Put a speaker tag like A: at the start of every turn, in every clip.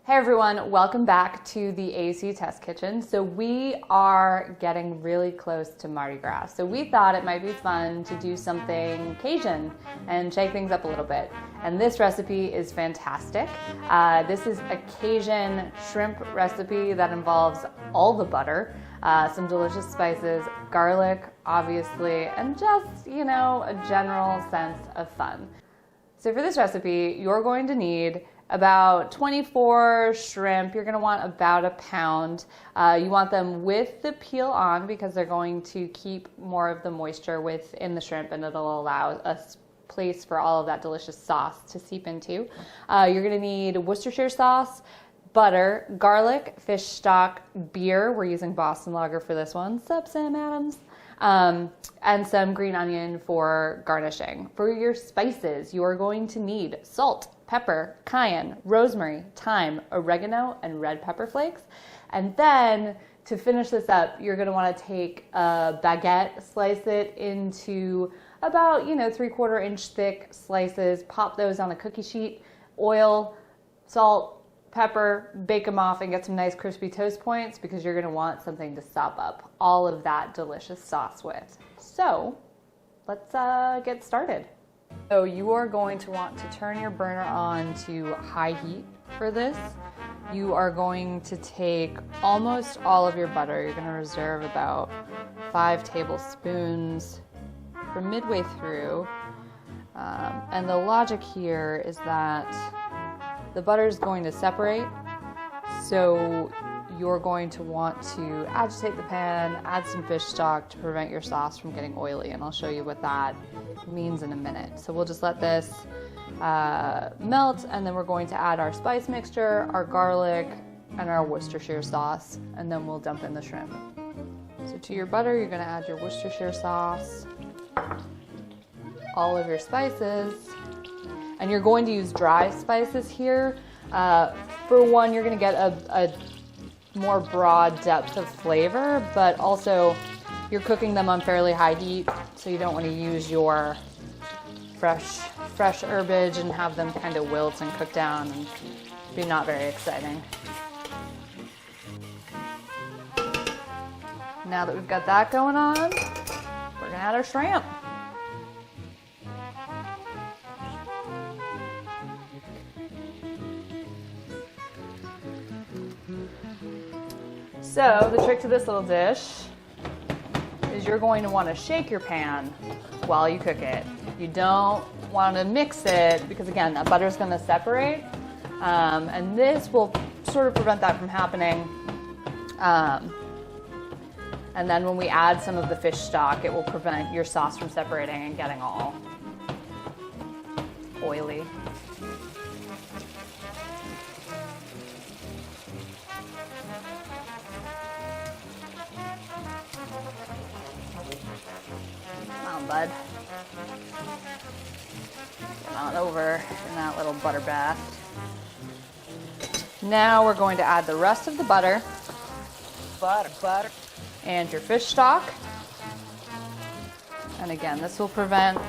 A: Hey everyone, welcome back to the AC Test Kitchen. So we are getting really close to Mardi Gras. So we thought it might be fun to do something Cajun and shake things up a little bit. And this recipe is fantastic. This is a Cajun shrimp recipe that involves all the butter, some delicious spices, garlic, obviously, and just, a general sense of fun. So for this recipe, you're going to need about 24 shrimp. You're going to want about a pound. You want them with the peel on because they're going to keep more of the moisture within the shrimp and it'll allow a place for all of that delicious sauce to seep into. You're going to need Worcestershire sauce, butter, garlic, fish stock, beer. We're using Boston Lager for this one. Sup, Sam Adams? And some green onion for garnishing. For your spices, you are going to need salt, pepper, cayenne, rosemary, thyme, oregano, and red pepper flakes. And then to finish this up, you're going to want to take a baguette, slice it into about, 3/4 inch thick slices, pop those on a cookie sheet, oil, salt, pepper, bake them off and get some nice crispy toast points because you're going to want something to sop up all of that delicious sauce with. So let's get started. So you are going to want to turn your burner on to high heat for this. You are going to take almost all of your butter. You're going to reserve about 5 tablespoons for midway through. And the logic here is that the butter is going to separate, so you're going to want to agitate the pan, add some fish stock to prevent your sauce from getting oily, and I'll show you what that means in a minute. So we'll just let this melt, and then we're going to add our spice mixture, our garlic, and our Worcestershire sauce, and then we'll dump in the shrimp. So to your butter, you're going to add your Worcestershire sauce, all of your spices, and you're going to use dry spices here. For one, you're going to get a more broad depth of flavor, but also you're cooking them on fairly high heat, so you don't want to use your fresh herbage and have them kind of wilt and cook down and be not very exciting. Now that we've got that going on, we're going to add our shrimp. So the trick to this little dish is you're going to want to shake your pan while you cook it. You don't want to mix it because, again, that butter is going to separate, and this will sort of prevent that from happening. And then when we add some of the fish stock, it will prevent your sauce from separating and getting all oily. Bud. Get on over in that little butter bath. Now we're going to add the rest of the butter. Butter. And your fish stock. And again, this will prevent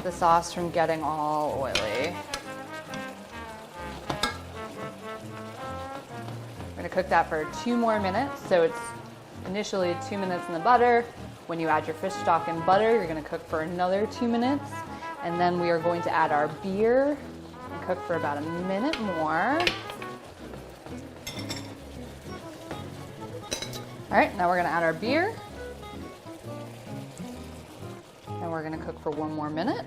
A: the sauce from getting all oily. We're going to cook that for 2 more minutes. So it's initially 2 minutes in the butter. When you add your fish stock and butter, you're going to cook for another 2 minutes. And then we are going to add our beer and cook for about a minute more. All right, now we're going to add our beer. And we're going to cook for 1 more minute.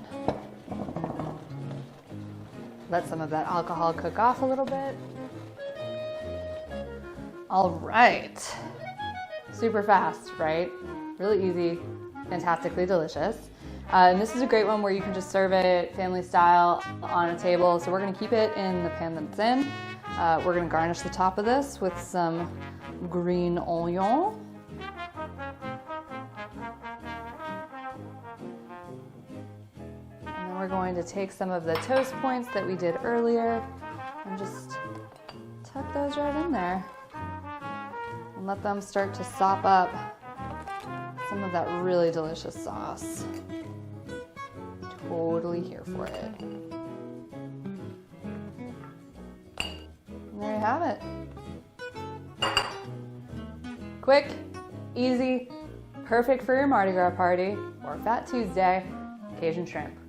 A: Let some of that alcohol cook off a little bit. All right. Super fast, right? Really easy, fantastically delicious. And this is a great one where you can just serve it family style on a table. So we're gonna keep it in the pan that it's in. We're gonna garnish the top of this with some green onion. And then we're going to take some of the toast points that we did earlier and just tuck those right in there. And let them start to sop up some of that really delicious sauce. Totally here for it. There you have it. Quick, easy, perfect for your Mardi Gras party or Fat Tuesday, Cajun shrimp.